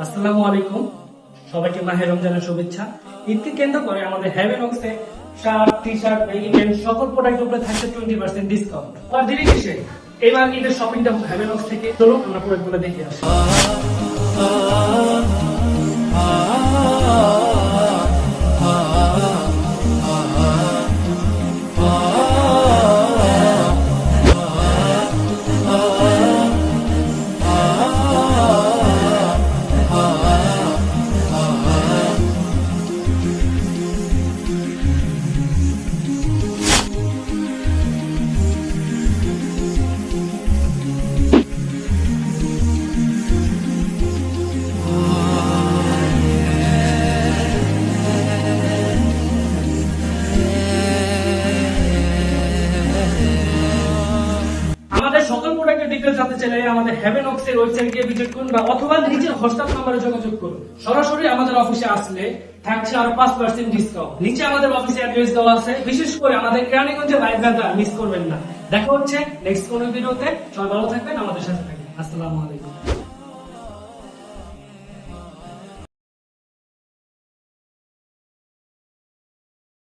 আসসালামু আলাইকুম, সবাইকে মাহে রমজানের শুভেচ্ছা। ঈদকে কেন্দ্র করে আমাদের হেভেনক্সে শার্ট, টি শার্ট, ইভেন্ট সকল প্রোডাক্ট উপরে থাকছে 20% ডিসকাউন্ট। আর দিনে শেষে এবার ঈদের শপিংটা হেভেনক্স থেকে। চলুন আমরা প্রোডাক্টগুলো দেখে আসি। আমাদের সকল প্রোডাক্টের ডিটেইলস জানতে চাইলে আমাদের হেভেনক্স এর ওয়েবসাইট গিয়ে ভিজিট করুন বা অথবা নিচের হোয়াটসঅ্যাপ নম্বরে যোগাযোগ করুন। সরাসরি আমাদের অফিসে আসলে থাকছে আরো 5% ডিসকাউন্ট। নিচে আমাদের অফিসে অ্যাড্রেস দেওয়া আছে। বিশেষ করে আমাদের কেরানীগঞ্জের লাইভ গানটা মিস করবেন না। দেখা হচ্ছে নেক্সট কোন ভিডিওতে। সবাই ভালো থাকবেন, আমাদের সাথে থাকবেন। আসসালামু আলাইকুম।